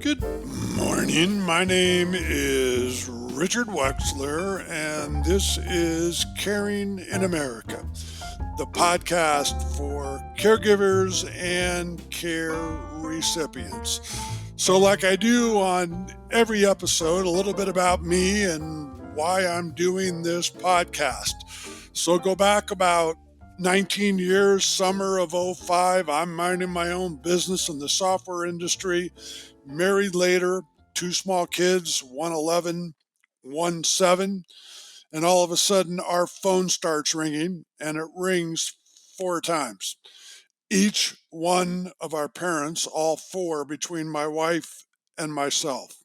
Good morning. My name is Richard Wexler, and this is Caring in America, the podcast for caregivers and care recipients. So, like I do on every episode, a little bit about me and why I'm doing this podcast. So, go back about 19 years, summer of '05. I'm minding my own business in the software industry. Married later, two small kids, one 11, one 7, and all of a sudden our phone starts ringing and it rings 4 times. Each one of our parents, all four between my wife and myself.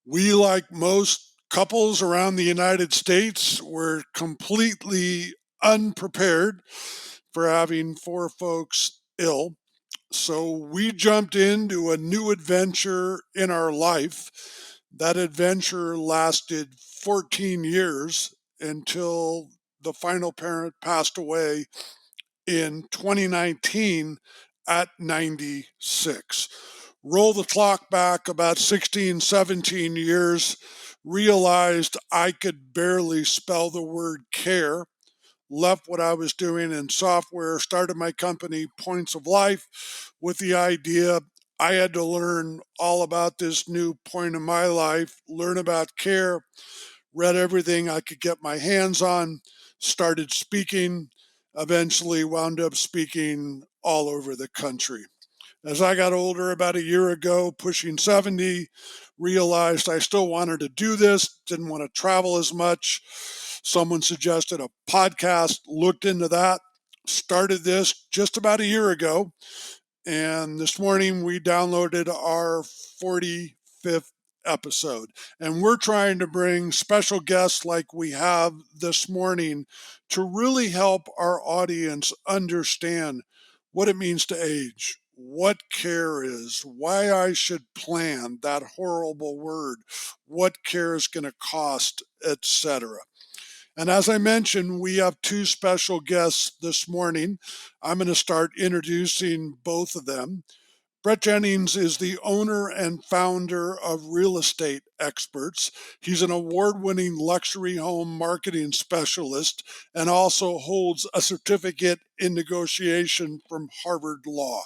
We, like most couples around the United States, were completely unprepared for having four folks ill. So we jumped into a new adventure in our life. That adventure lasted 14 years until the final parent passed away in 2019 at 96. Roll the clock back about 16, 17 years, realized I could barely spell the word care, left what I was doing in software, started my company, Points of Life, with the idea I had to learn all about this new point in my life, learn about care, read everything I could get my hands on, started speaking, eventually wound up speaking all over the country. As I got older, about a year ago, pushing 70, realized I still wanted to do this, didn't want to travel as much. Someone suggested a podcast, looked into that, started this just about a year ago. And this morning we downloaded our 45th episode. And we're trying to bring special guests like we have this morning to really help our audience understand what it means to age, what care is, why I should plan, that horrible word, what care is going to cost, etc. And as I mentioned, we have two special guests this morning. I'm going to start introducing both of them. Brett Jennings is the owner and founder of Real Estate Experts. He's an award-winning luxury home marketing specialist and also holds a certificate in negotiation from Harvard Law.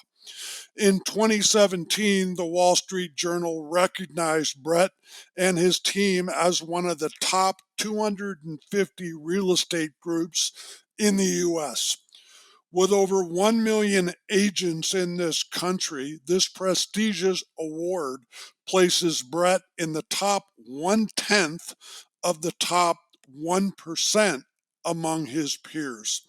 In 2017, the Wall Street Journal recognized Brett and his team as one of the top 250 real estate groups in the U.S. With over 1 million agents in this country, this prestigious award places Brett in the top 1/10 of the top 1% among his peers.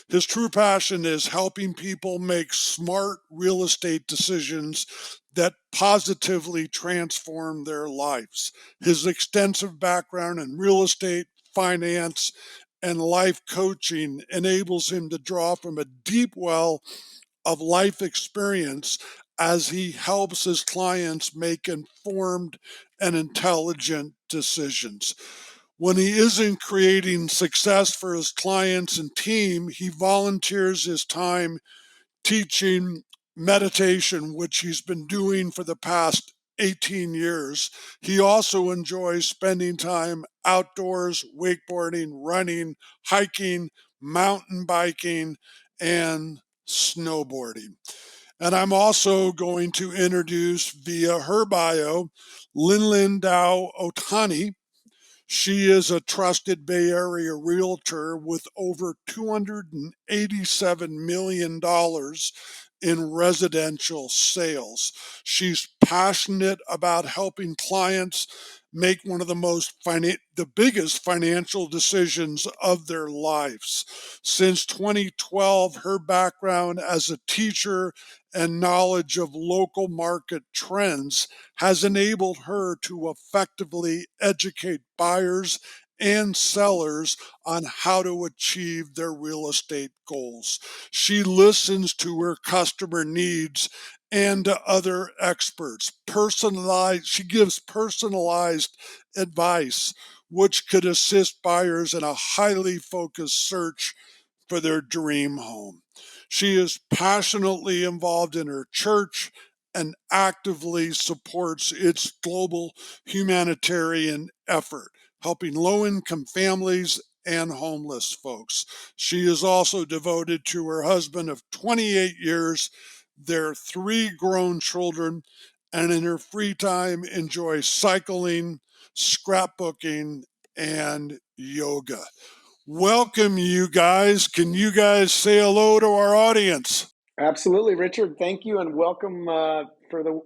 His true passion is helping people make smart real estate decisions that positively transform their lives. His extensive background in real estate, finance, and life coaching enables him to draw from a deep well of life experience as he helps his clients make informed and intelligent decisions. When he isn't creating success for his clients and team, he volunteers his time teaching meditation, which he's been doing for the past 18 years. He also enjoys spending time outdoors, wakeboarding, running, hiking, mountain biking, and snowboarding. And I'm also going to introduce via her bio Lin-Lin and Otani. She is a trusted Bay Area realtor with over $287 million in residential sales. She's passionate about helping clients make one of the biggest financial decisions of their lives. Since 2012, her background as a teacher and knowledge of local market trends has enabled her to effectively educate buyers and sellers on how to achieve their real estate goals. She listens to her customer needs and to other experts. She gives personalized advice, which could assist buyers in a highly focused search for their dream home. She is passionately involved in her church and actively supports its global humanitarian effort, helping low-income families and homeless folks. She is also devoted to her husband of 28 years, their 3 grown children, and in her free time enjoys cycling, scrapbooking, and yoga. Welcome, you guys. Can you guys say hello to our audience? Absolutely, Richard. Thank you and welcome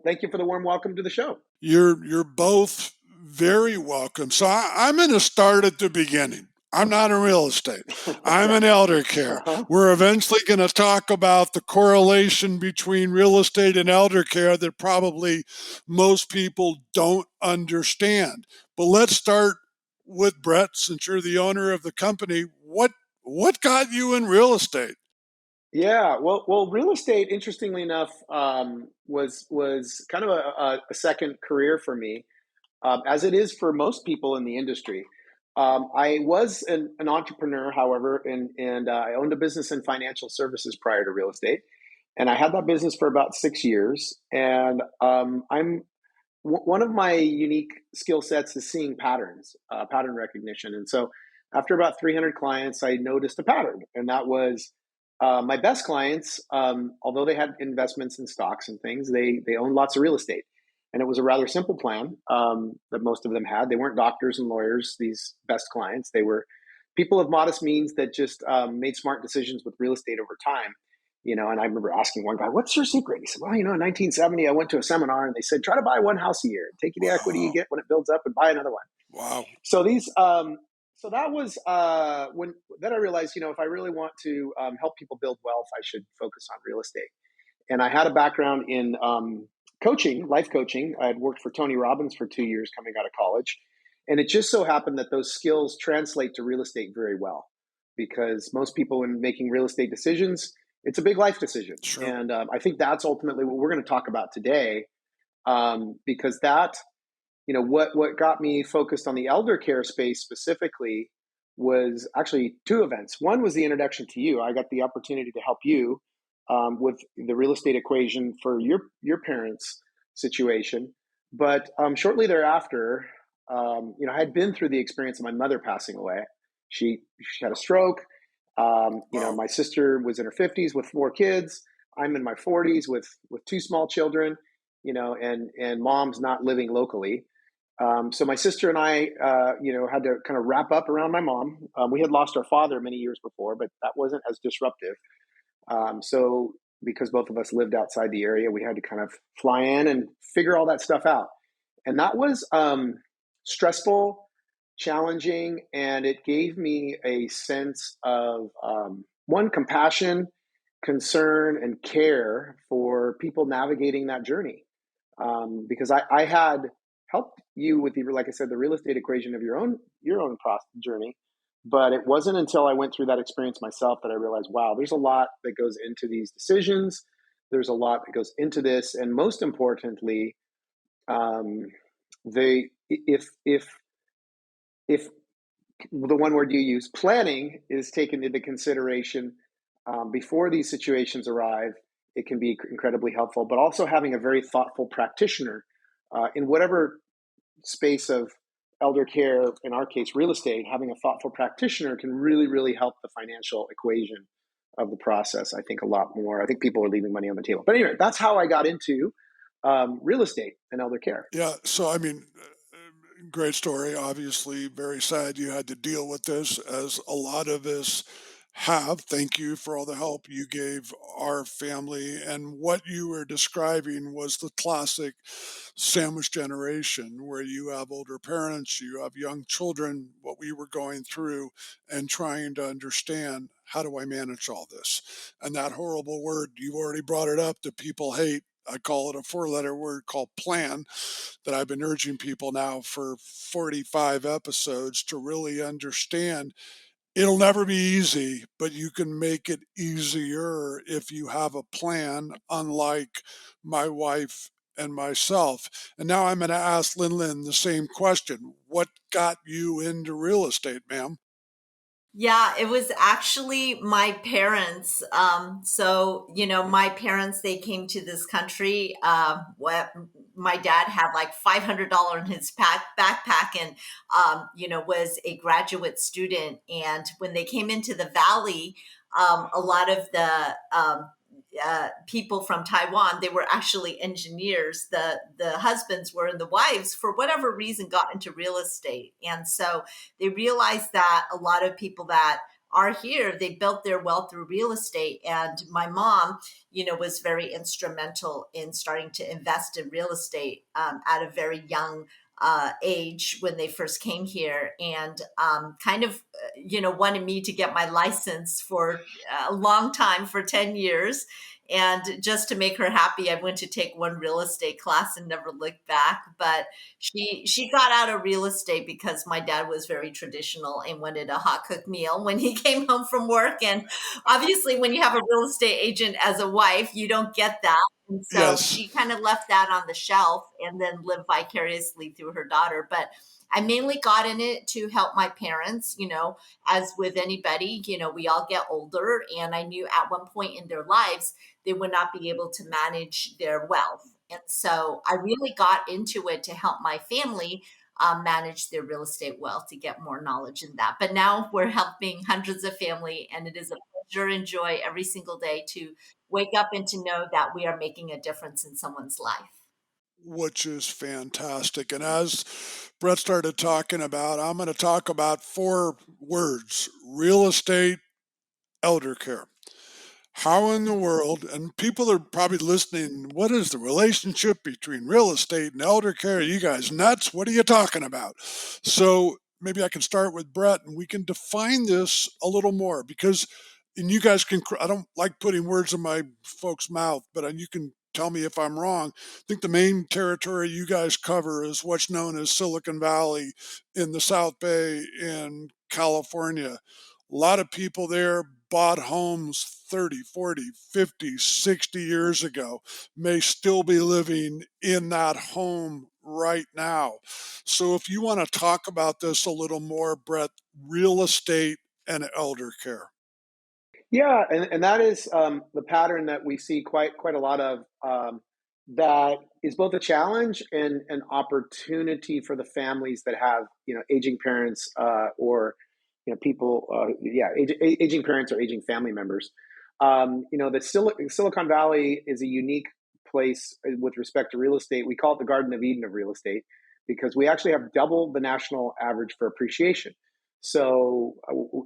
thank you for the warm welcome to the show. You're both very welcome. So I'm going to start at the beginning. I'm not in real estate. I'm Okay. in elder care. Uh-huh. We're eventually going to talk about the correlation between real estate and elder care that probably most people don't understand. But let's start with Brett, since you're the owner of the company. What got you in real estate? Yeah, well, real estate, interestingly enough, was kind of a second career for me, as it is for most people in the industry. I was an entrepreneur, however, and I owned a business in financial services prior to real estate, and I had that business for about 6 years. And one of my unique skill sets is seeing patterns, pattern recognition. And so after about 300 clients, I noticed a pattern. And that was my best clients, although they had investments in stocks and things, they owned lots of real estate. And it was a rather simple plan that most of them had. They weren't doctors and lawyers, these best clients. They were people of modest means that just made smart decisions with real estate over time. And I remember asking one guy, "What's your secret?" He said, "Well, in 1970, I went to a seminar and they said, try to buy one house a year, take the equity you Wow. get when it builds up and buy another one." Wow. So so that was when then I realized, if I really want to help people build wealth, I should focus on real estate. And I had a background in coaching, life coaching. I had worked for Tony Robbins for 2 years coming out of college. And it just so happened that those skills translate to real estate very well because most people, when making real estate decisions, it's a big life decision. Sure. And I think that's ultimately what we're going to talk about today, because what got me focused on the elder care space specifically was actually two events. One was the introduction to you. I got the opportunity to help you with the real estate equation for your parents' situation. But shortly thereafter, I had been through the experience of my mother passing away. She had a stroke. Wow. My sister was in her 50s with 4 kids. I'm in my 40s with 2 small children. And mom's not living locally. So my sister and I, had to kind of wrap up around my mom. We had lost our father many years before, but that wasn't as disruptive. So because both of us lived outside the area, we had to kind of fly in and figure all that stuff out. And that was stressful, challenging, and it gave me a sense of one, compassion, concern, and care for people navigating that journey. Because I had helped you with like I said, the real estate equation of your own journey. But it wasn't until I went through that experience myself that I realized, wow, there's a lot that goes into these decisions. There's a lot that goes into this, and most importantly, um, they if the one word you use, planning, is taken into consideration before these situations arrive, it can be incredibly helpful. But also having a very thoughtful practitioner in whatever space of elder care, in our case, real estate, having a thoughtful practitioner can really, really help the financial equation of the process. I think a lot more. I think people are leaving money on the table. But anyway, that's how I got into real estate and elder care. Yeah. So, I mean, great story. Obviously, very sad you had to deal with this, as a lot of us have. Thank you for all the help you gave our family. And what you were describing was the classic sandwich generation, where you have older parents, you have young children, what we were going through, and trying to understand, how do I manage all this? And that horrible word, you've already brought it up, that people hate. I call it a 4-letter word called plan, that I've been urging people now for 45 episodes to really understand. It'll never be easy, but you can make it easier if you have a plan, unlike my wife and myself. And now I'm going to ask Lin-Lin the same question. What got you into real estate, ma'am? Yeah, it was actually my parents. My parents, they came to this country. My dad had like $500 in his backpack and, was a graduate student. And when they came into the valley, a lot of the people from Taiwan, they were actually engineers. The husbands were, and the wives, for whatever reason, got into real estate. And so they realized that a lot of people that are here, they built their wealth through real estate. And my mom, was very instrumental in starting to invest in real estate at a very young age when they first came here, and kind of, wanted me to get my license for a long time, for 10 years. And just to make her happy, I went to take one real estate class and never looked back. But she got out of real estate because my dad was very traditional and wanted a hot cooked meal when he came home from work. And obviously, when you have a real estate agent as a wife, you don't get that. And so Yes. she kind of left that on the shelf and then lived vicariously through her daughter. But I mainly got in it to help my parents, as with anybody, we all get older. And I knew at one point in their lives, they would not be able to manage their wealth. And so I really got into it to help my family manage their real estate wealth, to get more knowledge in that. But now we're helping hundreds of family, and it is a pleasure and joy every single day to wake up and to know that we are making a difference in someone's life. Which is fantastic. And as Brett started talking about, I'm going to talk about four words: real estate, elder care. How in the world, and people are probably listening, what is the relationship between real estate and elder care? Are you guys nuts? What are you talking about? So maybe I can start with Brett and we can define this a little more because, and you guys can, I don't like putting words in my folks' mouth, but you can tell me if I'm wrong. I think the main territory you guys cover is what's known as Silicon Valley in the South Bay in California. A lot of people there bought homes 30, 40, 50, 60 years ago, may still be living in that home right now. So if you want to talk about this a little more, Brett, real estate and elder care. Yeah, and that is the pattern that we see quite a lot of. That is both a challenge and an opportunity for the families that have aging parents or people aging parents or aging family members. The Silicon Valley is a unique place with respect to real estate. We call it the Garden of Eden of real estate because we actually have double the national average for appreciation. So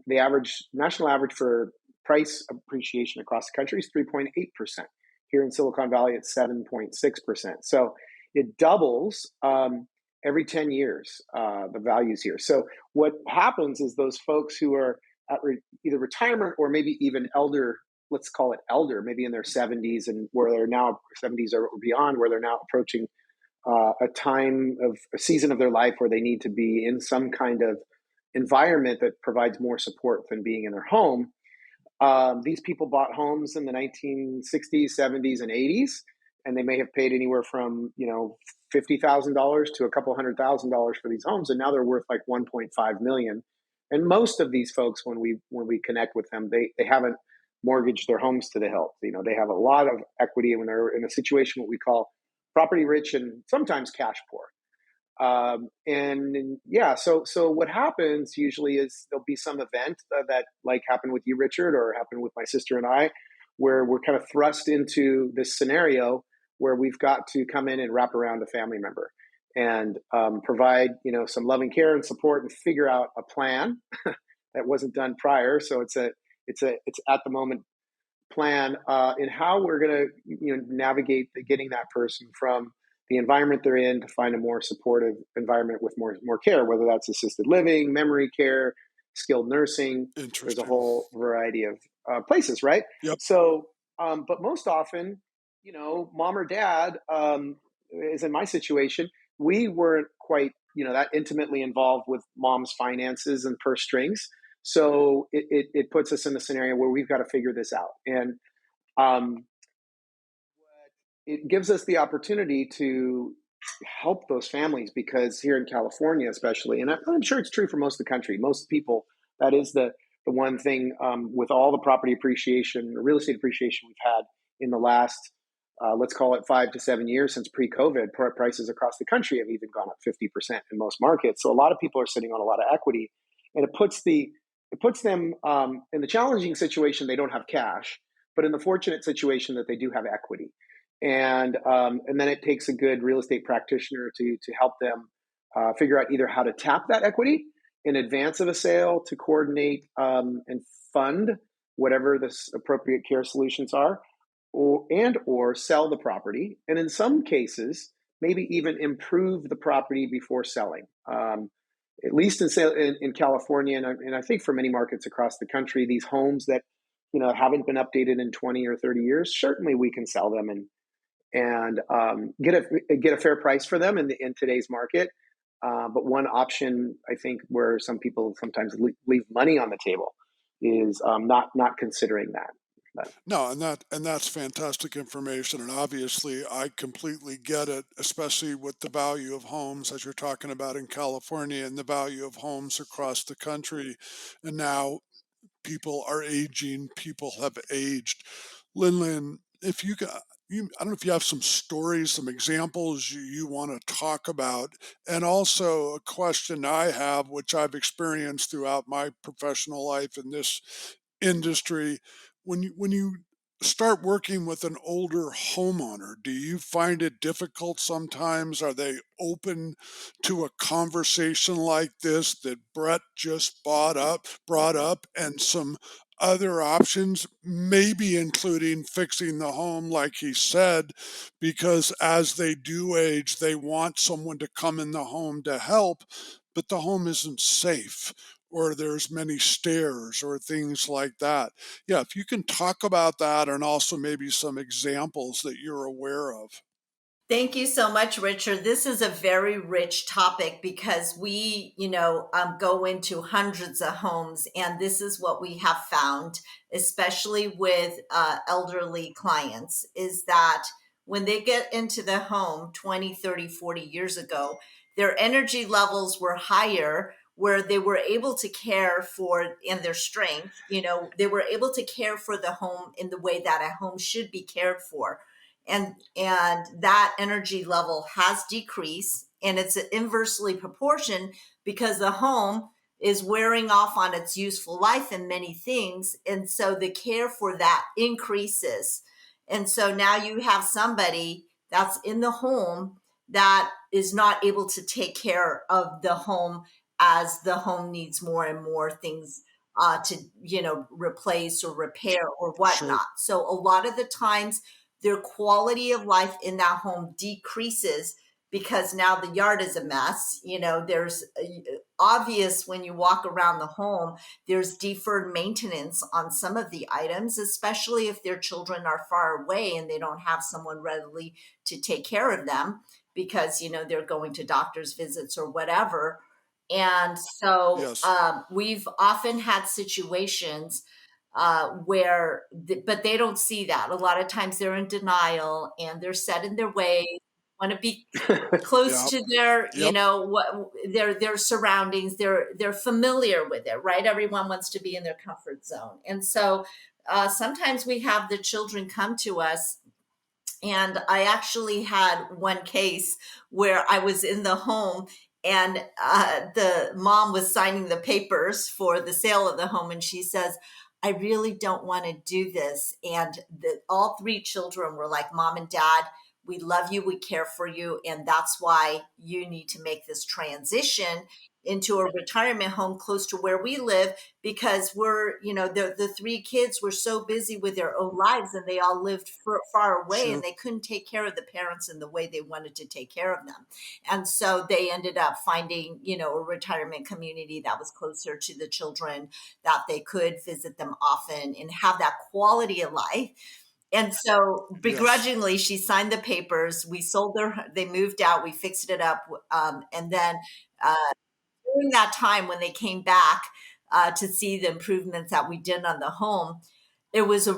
the national average for price appreciation across the country is 3.8%. Here in Silicon Valley, it's 7.6%. So it doubles every 10 years, the values here. So what happens is those folks who are at either retirement or maybe even elder, let's call it elder, maybe in their 70s and where they're now 70s or beyond, where they're now approaching a time of a season of their life where they need to be in some kind of environment that provides more support than being in their home. These people bought homes in the 1960s, 70s, and 80s, and they may have paid anywhere from $50,000 to a couple $100,000 for these homes, and now they're worth like 1.5 million. And most of these folks, when we connect with them, they haven't mortgaged their homes to the hilt. They have a lot of equity when they're in a situation what we call property rich and sometimes cash poor. And yeah, so what happens usually is there'll be some event that like happened with you, Richard, or happened with my sister and I, where we're kind of thrust into this scenario where we've got to come in and wrap around a family member and provide some loving care and support and figure out a plan that wasn't done prior. So it's at the moment plan in how we're going to navigate getting that person from the environment they're in to find a more supportive environment with more care, whether that's assisted living, memory care, skilled nursing. There's a Interesting. whole variety of places, right? Yep. So, but most often, mom or dad, is in my situation, we weren't quite that intimately involved with mom's finances and purse strings. So it puts us in a scenario where we've got to figure this out. And um, it gives us the opportunity to help those families because here in California, especially, and I'm sure it's true for most of the country, most people, that is the the one thing with all the property appreciation, or real estate appreciation we've had in the last, let's call it 5 to 7 years since pre-COVID, prices across the country have even gone up 50% in most markets. So a lot of people are sitting on a lot of equity, and it puts them in the challenging situation. They don't have cash, but in the fortunate situation that they do have equity. And then it takes a good real estate practitioner to help them figure out either how to tap that equity in advance of a sale, to coordinate and fund whatever the appropriate care solutions are, or sell the property, and in some cases maybe even improve the property before selling. At least in California, and I think for many markets across the country, these homes that haven't been updated in 20 or 30 years, certainly we can sell them and get a fair price for them in today's market. But one option, I think, where some people sometimes leave money on the table is not considering that. But No, and that's fantastic information, and obviously I completely get it, especially with the value of homes as you're talking about in California and the value of homes across the country. And now people are aging, people have aged. Lin-Lin, if you got I don't know if you have some stories, some examples you want to talk about, and also a question I have, which I've experienced throughout my professional life in this industry. When you start working with an older homeowner, do you find it difficult sometimes? Are they open to a conversation like this that Brett just brought up, and some other options, maybe including fixing the home, like he said, because as they do age, they want someone to come in the home to help, but the home isn't safe, or there's many stairs or things like that. Yeah, if you can talk about that and also maybe some examples that you're aware of. Thank you so much, Richard. This is a very rich topic because we, go into hundreds of homes, and this is what we have found, especially with elderly clients, is that when they get into the home 20, 30, 40 years ago, their energy levels were higher, where they were able to care for, in their strength, they were able to care for the home in the way that a home should be cared for, and that energy level has decreased, and it's inversely proportioned because the home is wearing off on its useful life in many things, and so the care for that increases. And so now you have somebody that's in the home that is not able to take care of the home, as the home needs more and more things to replace or repair or Sure. whatnot. So a lot of the times their quality of life in that home decreases because now the yard is a mess. There's obvious when you walk around the home, there's deferred maintenance on some of the items, especially if their children are far away and they don't have someone readily to take care of them because, they're going to doctor's visits or whatever. And so Yes. we've often had situations but they don't see that. A lot of times they're in denial and they're set in their ways, want to be close Yep. to their, Yep. what their surroundings. They're familiar with it, right? Everyone wants to be in their comfort zone, and so sometimes we have the children come to us. And I actually had one case where I was in the home, and the mom was signing the papers for the sale of the home. And she says, I really don't want to do this. And all three children were like, Mom and Dad, we love you, we care for you. And that's why you need to make this transition into a retirement home close to where we live, because the three kids were so busy with their own lives, and they all lived far away, and Sure. they couldn't take care of the parents in the way they wanted to take care of them. And so they ended up finding, a retirement community that was closer to the children, that they could visit them often and have that quality of life. And so Yes. begrudgingly, she signed the papers. We sold they moved out, we fixed it up. And then uh, during that time when they came back to see the improvements that we did on the home, it was a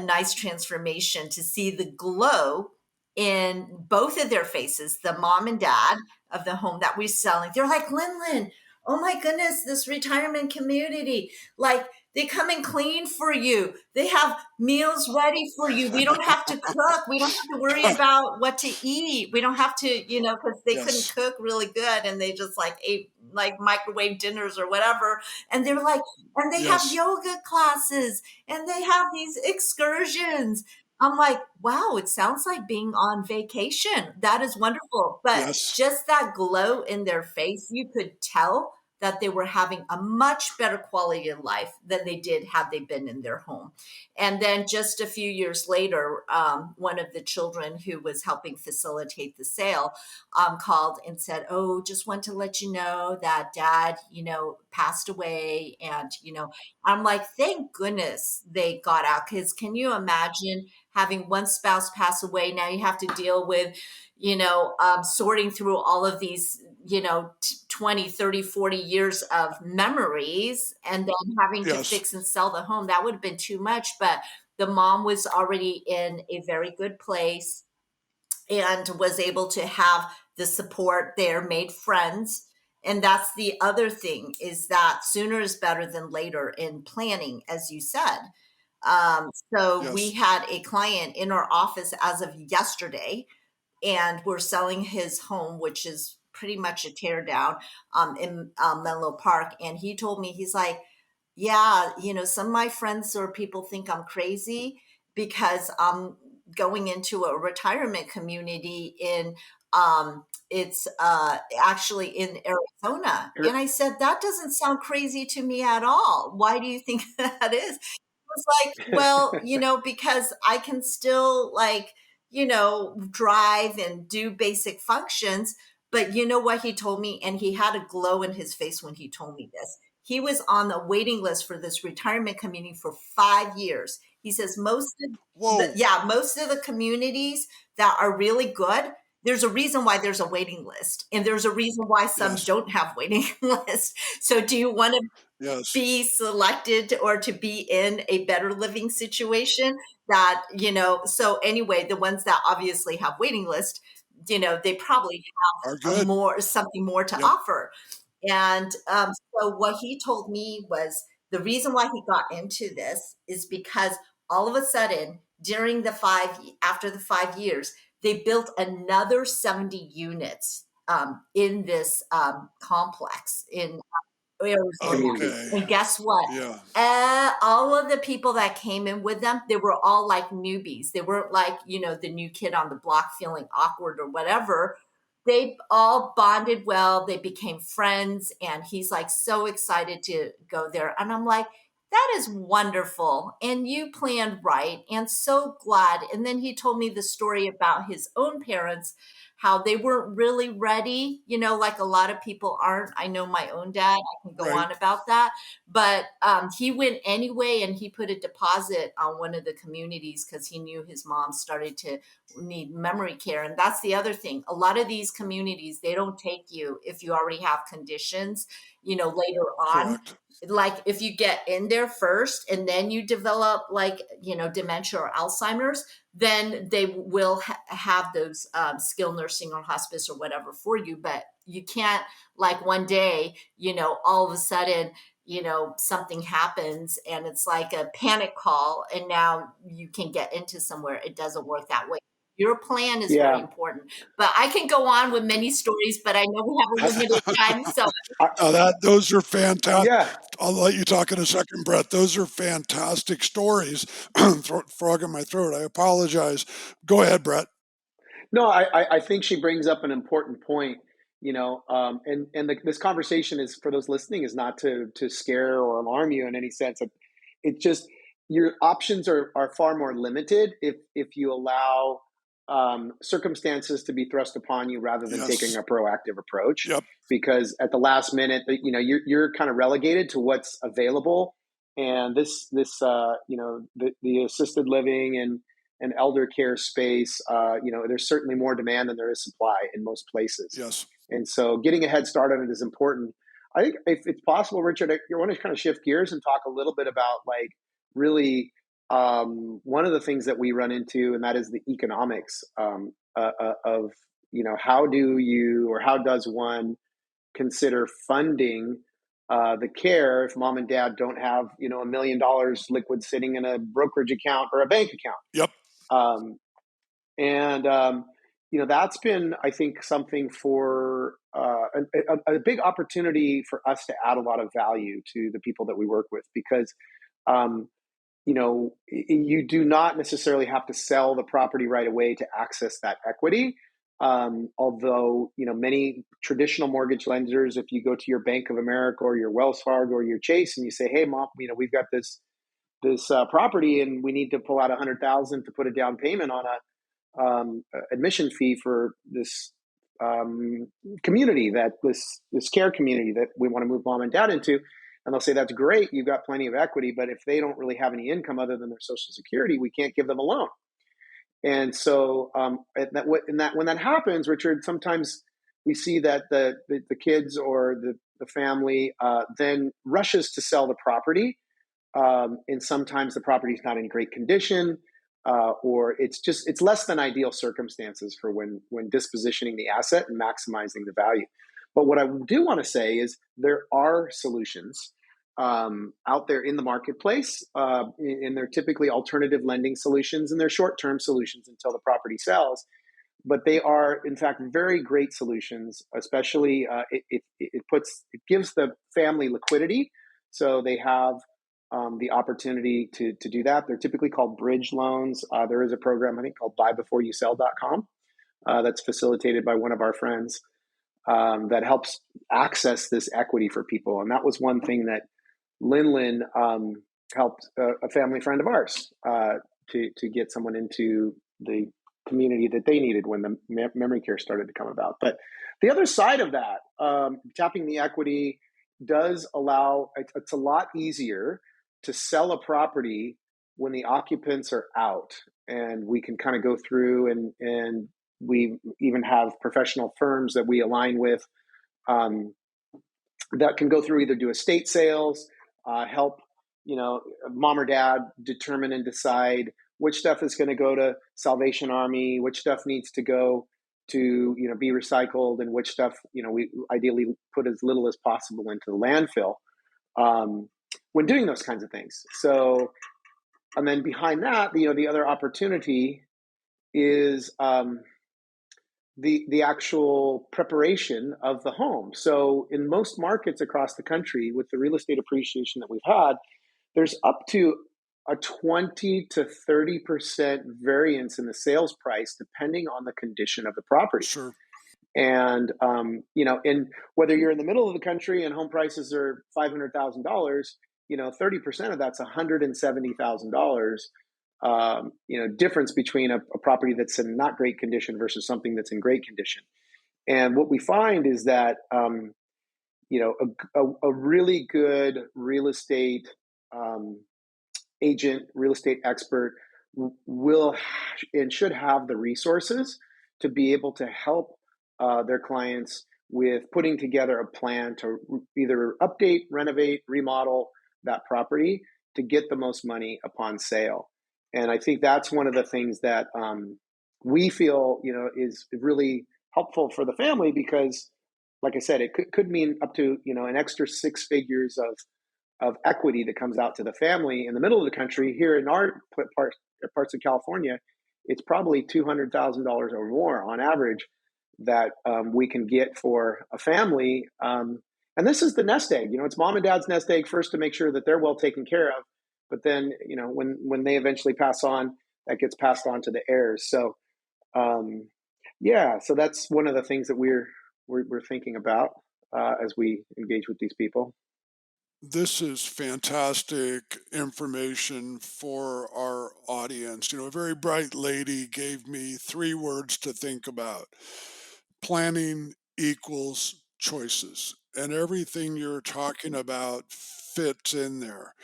nice transformation to see the glow in both of their faces, the mom and dad of the home that we're selling. They're like, Lin-Lin, oh my goodness, this retirement community, like they come and clean for you. They have meals ready for you. We don't have to cook. We don't have to worry about what to eat. We don't have to, because they couldn't Yes. cook really good and they just like ate like microwave dinners or whatever. And they're like, and they have Yes. yoga classes and they have these excursions. I'm like, wow, it sounds like being on vacation. That is wonderful. But Yes. just that glow in their face, you could tell that they were having a much better quality of life than they did had they been in their home. And then just a few years later, one of the children who was helping facilitate the sale called and said, oh, just want to let you know that dad, passed away. And, I'm like, thank goodness they got out. Because can you imagine having one spouse pass away? Now you have to deal with, sorting through all of these, 20, 30, 40 years of memories and then having to Yes. fix and sell the home. That would have been too much. But the mom was already in a very good place and was able to have the support there, made friends. And that's the other thing, is that sooner is better than later in planning, as you said. So we Yes. had a client in our office as of yesterday, and we're selling his home, which is pretty much a tear down in Menlo Park. And he told me, he's like, yeah, some of my friends or people think I'm crazy because I'm going into a retirement community in it's actually in Arizona. And I said, that doesn't sound crazy to me at all. Why do you think that is? Was like, well, because I can still like, drive and do basic functions. But you know what he told me? And he had a glow in his face when he told me this. He was on the waiting list for this retirement community for 5 years. He says Whoa. most of the communities that are really good, there's a reason why there's a waiting list. And there's a reason why some Yes. don't have waiting lists. So do you want to Yes. be selected or to be in a better living situation that so anyway, the ones that obviously have waiting list, they probably Are have a good. more something more to Yep. offer. And so what he told me was the reason why he got into this is because all of a sudden during after the 5 years, they built another 70 units in this complex in Arizona. Community. Okay. And guess what? Yeah. All of the people that came in with them, they were all like newbies. They weren't like, the new kid on the block feeling awkward or whatever. They all bonded well. They became friends. And he's like so excited to go there. And I'm like, that is wonderful. And you planned right. And so glad. And then he told me the story about his own parents, how they weren't really ready, like a lot of people aren't. I know my own dad, I can go Right. on about that. But he went anyway and he put a deposit on one of the communities because he knew his mom started to need memory care. And that's the other thing. A lot of these communities, they don't take you if you already have conditions, later on. Correct. Like if you get in there first and then you develop like, dementia or Alzheimer's, then they will have those skilled nursing or hospice or whatever for you. But you can't like one day, all of a sudden, something happens and it's like a panic call and now you can get into somewhere. It doesn't work that way. Your plan is very Yeah. important. But I can go on with many stories, but I know we have a limited time. So I, Those are fantastic. yeah. I'll let you talk in a second, Brett. Those are fantastic stories. Frog in my throat. I apologize. Go ahead, Brett. No, I think she brings up an important point, this conversation is for those listening is not to scare or alarm you in any sense. It's just your options are far more limited if you allow circumstances to be thrust upon you rather than taking Yes. a proactive approach. Yep. Because at the last minute, you're kind of relegated to what's available, and the assisted living and elder care space, there's certainly more demand than there is supply in most places. Yes. And so getting a head start on it is important. I think if it's possible, Richard, I want to kind of shift gears and talk a little bit about like really one of the things that we run into, and that is the economics of, how do you or how does one consider funding the care if mom and dad don't have $1 million liquid sitting in a brokerage account or a bank account. Yep. Um, and that's been, I think, something for a big opportunity for us to add a lot of value to the people that we work with, because um, you do not necessarily have to sell the property right away to access that equity. Although, many traditional mortgage lenders, if you go to your Bank of America or your Wells Fargo or your Chase and you say, "Hey, mom, we've got this property and we need to pull out $100,000 to put a down payment on a admission fee for this community, that this care community that we want to move mom and dad into," and they'll say, "That's great, you've got plenty of equity, but if they don't really have any income other than their Social Security, we can't give them a loan." And so, when that happens, Richard, sometimes we see that the kids or the family then rushes to sell the property, and sometimes the property is not in great condition, or it's less than ideal circumstances for when dispositioning the asset and maximizing the value. But what I do want to say is there are solutions out there in the marketplace, and they're typically alternative lending solutions, and they're short-term solutions until the property sells. But they are, in fact, very great solutions. Especially, it gives the family liquidity, so they have the opportunity to do that. They're typically called bridge loans. There is a program, I think, called buybeforeyouSell.com that's facilitated by one of our friends that helps access this equity for people. And that was one thing that Lin-Lin helped a family friend of ours to get someone into the community that they needed when the memory care started to come about. But the other side of that, tapping the equity does allow, it's a lot easier to sell a property when the occupants are out, and we can kind of go through and we even have professional firms that we align with that can go through, either do estate sales, help mom or dad determine and decide which stuff is going to go to Salvation Army, which stuff needs to go to be recycled, and which stuff we ideally put as little as possible into the landfill when doing those kinds of things. So, and then behind that, the other opportunity is the actual preparation of the home. So in most markets across the country, with the real estate appreciation that we've had, there's up to a 20 to 30% variance in the sales price depending on the condition of the property. Sure. And and whether you're in the middle of the country and home prices are $500,000, 30% of that's $170,000. Difference between a property that's in not great condition versus something that's in great condition. And what we find is that a really good real estate agent, real estate expert will and should have the resources to be able to help their clients with putting together a plan to either update, renovate, remodel that property to get the most money upon sale. And I think that's one of the things that we feel is really helpful for the family, because, like I said, it could mean up to an extra 6 figures of equity that comes out to the family. In the middle of the country, here in our parts of California, it's probably $200,000 or more on average that we can get for a family. And this is the nest egg. It's mom and dad's nest egg first, to make sure that they're well taken care of. But then, when they eventually pass on, that gets passed on to the heirs. So, so that's one of the things that we're thinking about as we engage with these people. This is fantastic information for our audience. A very bright lady gave me 3 words to think about: planning equals choices. And everything you're talking about fits in there.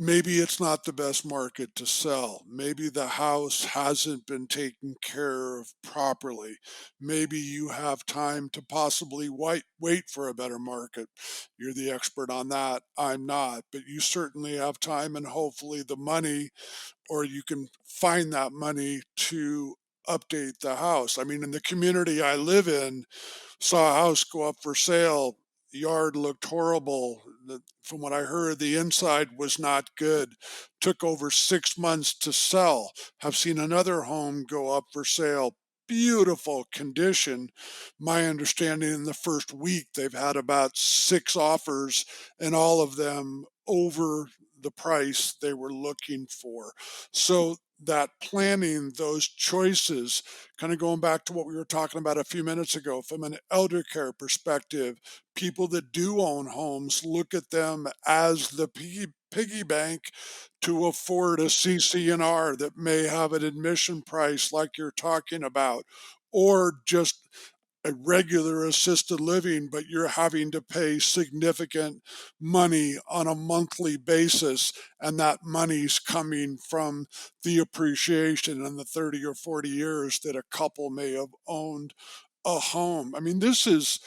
Maybe it's not the best market to sell. Maybe the house hasn't been taken care of properly. Maybe you have time to possibly wait for a better market. You're the expert on that. I'm not. But you certainly have time and hopefully the money, or you can find that money to update the house. I mean, in the community I live in, saw a house go up for sale. Yard looked horrible. From what I heard, the inside was not good. Took over 6 months to sell. Have seen another home go up for sale. Beautiful condition. My understanding, in the first week, they've had about 6 offers, and all of them over the price they were looking for. So that planning, those choices, kind of going back to what we were talking about a few minutes ago, from an elder care perspective, people that do own homes look at them as the piggy bank to afford a CCNR that may have an admission price like you're talking about, or just a regular assisted living, but you're having to pay significant money on a monthly basis, and that money's coming from the appreciation in the 30 or 40 years that a couple may have owned a home. I mean, this is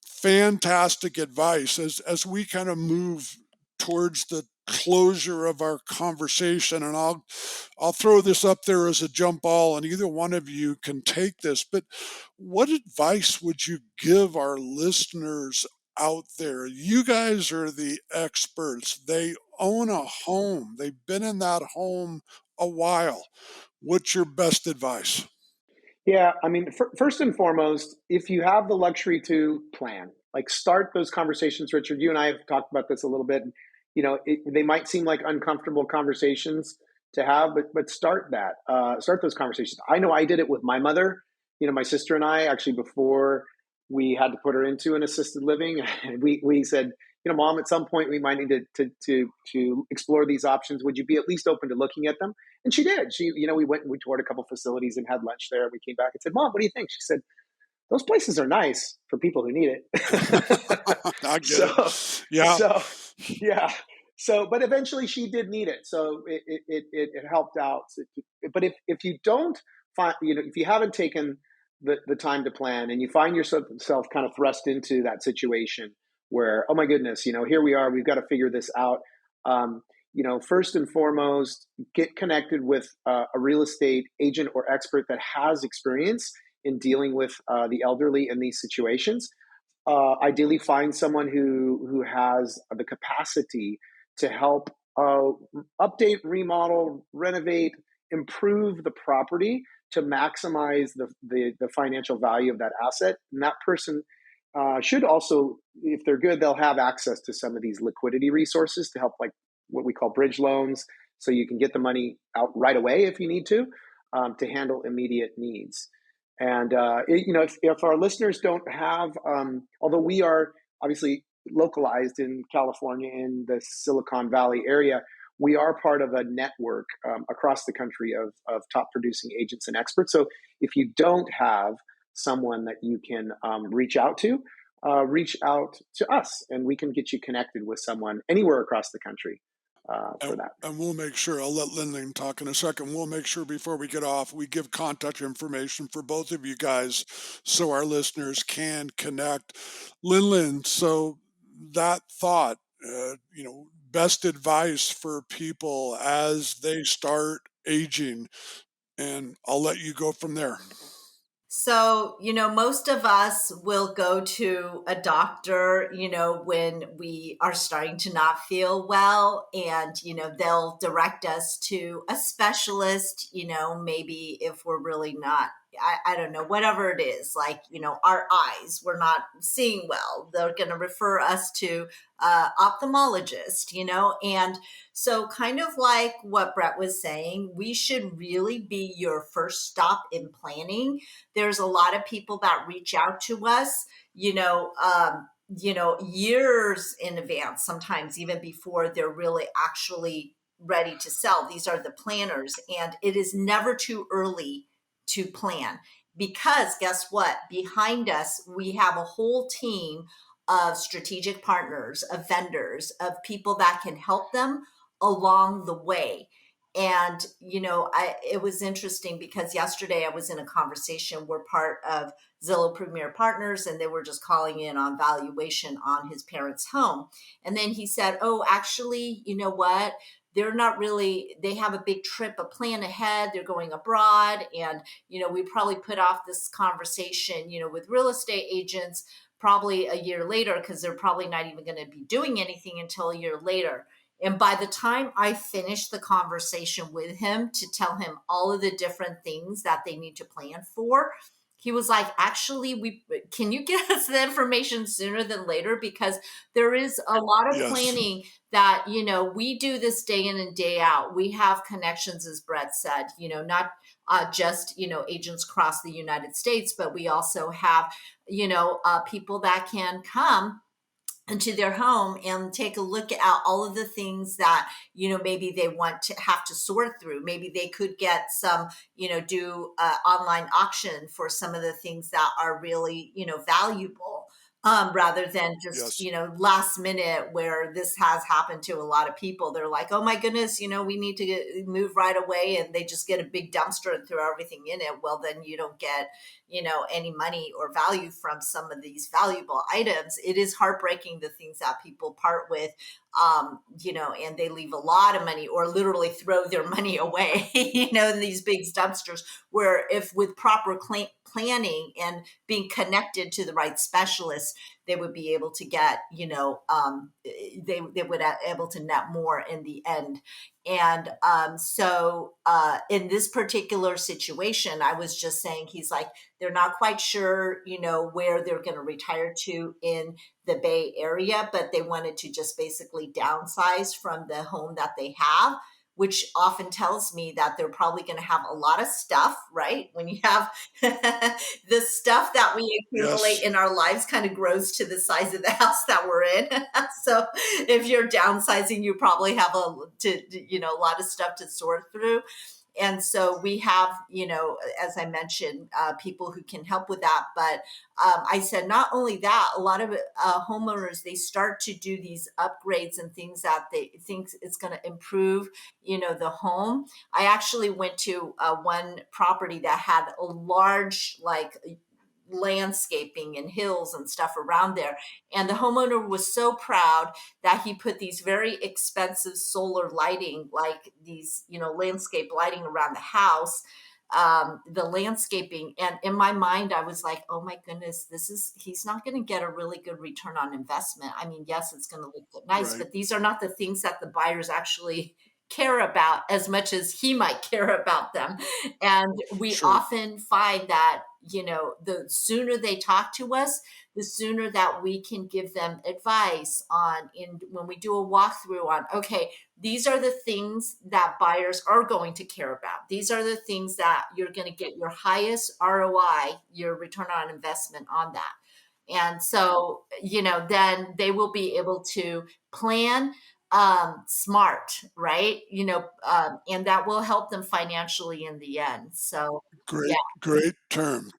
fantastic advice as we kind of move towards the closure of our conversation. And I'll throw this up there as a jump ball, and either one of you can take this. But what advice would you give our listeners out there? You guys are the experts. They own a home, they've been in that home a while. What's your best advice? Yeah, I mean, first and foremost, if you have the luxury to plan, like start those conversations. Richard, you and I have talked about this a little bit. They might seem like uncomfortable conversations to have, but start that. Start those conversations. I know I did it with my mother. My sister and I actually, before we had to put her into an assisted living, we said, Mom, at some point we might need to explore these options. Would you be at least open to looking at them? And she did. We went and we toured a couple facilities and had lunch there. We came back and said, Mom, what do you think? She said, those places are nice for people who need it. I get so, it. Yeah. so, yeah. So, but eventually she did need it. So it helped out. But if you don't find, if you haven't taken the time to plan and you find yourself kind of thrust into that situation where, oh my goodness, here we are, we've got to figure this out. First and foremost, get connected with a real estate agent or expert that has experience in dealing with the elderly in these situations. Ideally, find someone who has the capacity to help update, remodel, renovate, improve the property to maximize the financial value of that asset. And that person should also, if they're good, they'll have access to some of these liquidity resources to help, like what we call bridge loans, so you can get the money out right away if you need to handle immediate needs. And if our listeners don't have, although we are obviously localized in California in the Silicon Valley area, we are part of a network across the country of top producing agents and experts. So if you don't have someone that you can reach out to us, and we can get you connected with someone anywhere across the country for that. And we'll make sure, I'll let Lin-Lin talk in a second. We'll make sure before we get off, we give contact information for both of you guys so our listeners can connect. Lin-Lin, so that thought, best advice for people as they start aging, and I'll let you go from there. So, most of us will go to a doctor, when we are starting to not feel well, and, they'll direct us to a specialist, maybe if we're really not, I don't know, whatever it is, like, our eyes, we're not seeing well. They're going to refer us to ophthalmologist, and so kind of like what Brett was saying, we should really be your first stop in planning. There's a lot of people that reach out to us, years in advance, sometimes even before they're really actually ready to sell. These are the planners, and it is never too early to plan, because guess what? Behind us, we have a whole team of strategic partners, of vendors, of people that can help them along the way. And, it was interesting because yesterday I was in a conversation. We're part of Zillow Premier Partners, and they were just calling in on valuation on his parents' home. And then he said, oh, actually, you know what? they're not really, they have a big trip, a plan ahead, they're going abroad. And, we probably put off this conversation, with real estate agents probably a year later, because they're probably not even going to be doing anything until a year later. And by the time I finished the conversation with him to tell him all of the different things that they need to plan for, he was like, actually, can you get us the information sooner than later? Because there is a lot of Yes. planning that, we do this day in and day out. We have connections, as Brett said, not just, agents across the United States, but we also have, people that can come into their home and take a look at all of the things that maybe they want to have to sort through. Maybe they could get some, do online auction for some of the things that are really valuable, rather than just Yes. last minute, where this has happened to a lot of people. They're like, oh my goodness, we need to move right away, and they just get a big dumpster and throw everything in it. Well, then you don't get any money or value from some of these valuable items. It is heartbreaking, the things that people part with, and they leave a lot of money or literally throw their money away, in these big dumpsters, where if with proper planning and being connected to the right specialists, they would be able to get, they would able to net more in the end. And so in this particular situation, I was just saying, he's like, they're not quite sure, where they're going to retire to in the Bay Area, but they wanted to just basically downsize from the home that they have, which often tells me that they're probably going to have a lot of stuff, right? When you have the stuff that we accumulate Yes. in our lives kind of grows to the size of the house that we're in. So if you're downsizing, you probably have a lot of stuff to sort through. And so we have, as I mentioned, people who can help with that. But I said, not only that, a lot of homeowners, they start to do these upgrades and things that they think it's going to improve, the home. I actually went to one property that had a large, like, landscaping and hills and stuff around there. And the homeowner was so proud that he put these very expensive solar lighting, like these, landscape lighting around the house, the landscaping. And in my mind, I was like, oh my goodness, he's not going to get a really good return on investment. I mean, yes, it's going to look nice, Right. but these are not the things that the buyers actually care about as much as he might care about them. And we Sure. often find that, the sooner they talk to us, the sooner that we can give them advice on, when we do a walkthrough on, okay, these are the things that buyers are going to care about. These are the things that you're going to get your highest ROI, your return on investment on that. And so, then they will be able to plan smart, right? And that will help them financially in the end. So, yeah. Great term.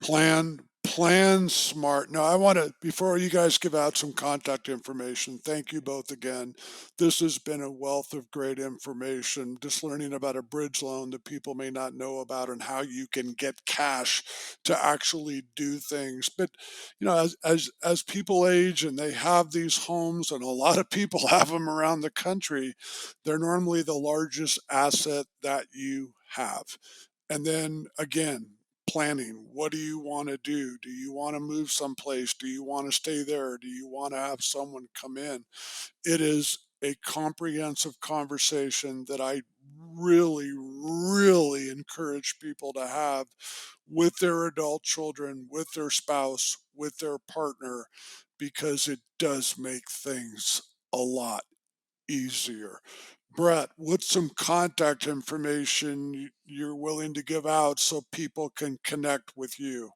Plan smart. Now, I want to, before you guys give out some contact information, thank you both again. This has been a wealth of great information, just learning about a bridge loan that people may not know about and how you can get cash to actually do things. But, as people age and they have these homes, and a lot of people have them around the country, they're normally the largest asset that you have. And then again, planning. What do you want to do? Do you want to move someplace? Do you want to stay there? Do you want to have someone come in? It is a comprehensive conversation that I really, really encourage people to have with their adult children, with their spouse, with their partner, because it does make things a lot easier. Brett, what's some contact information you're willing to give out so people can connect with you?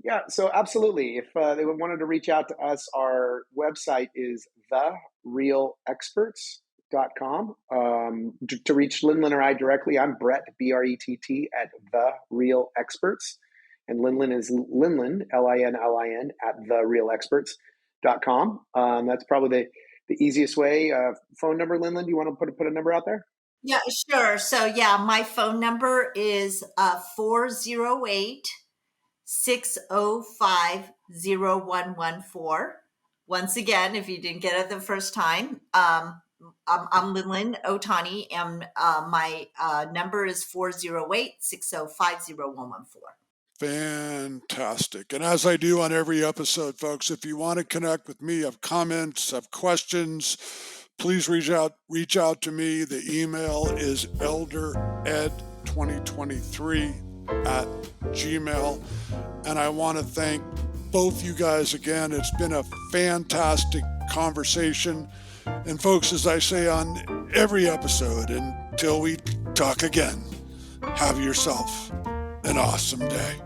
Yeah, so absolutely. If they wanted to reach out to us, our website is therealexperts.com. To reach Lin-Lin or I directly, I'm Brett, Brett, at The Real Experts. And Lin-Lin is Lin-Lin, Linlin, at therealexperts.com. That's probably the easiest way. Phone number, Lin-Lin, do you want to put a number out there? Yeah, sure. So, yeah, my phone number is 408 605 0114. Once again, if you didn't get it the first time, I'm Lin-Lin Otani, and my number is 408-605-0114. Fantastic. And as I do on every episode, folks, if you want to connect with me, have comments, have questions, please reach out to me. The email is eldered2023@gmail. And I want to thank both you guys again. It's been a fantastic conversation. And folks, as I say on every episode, until we talk again, have yourself an awesome day.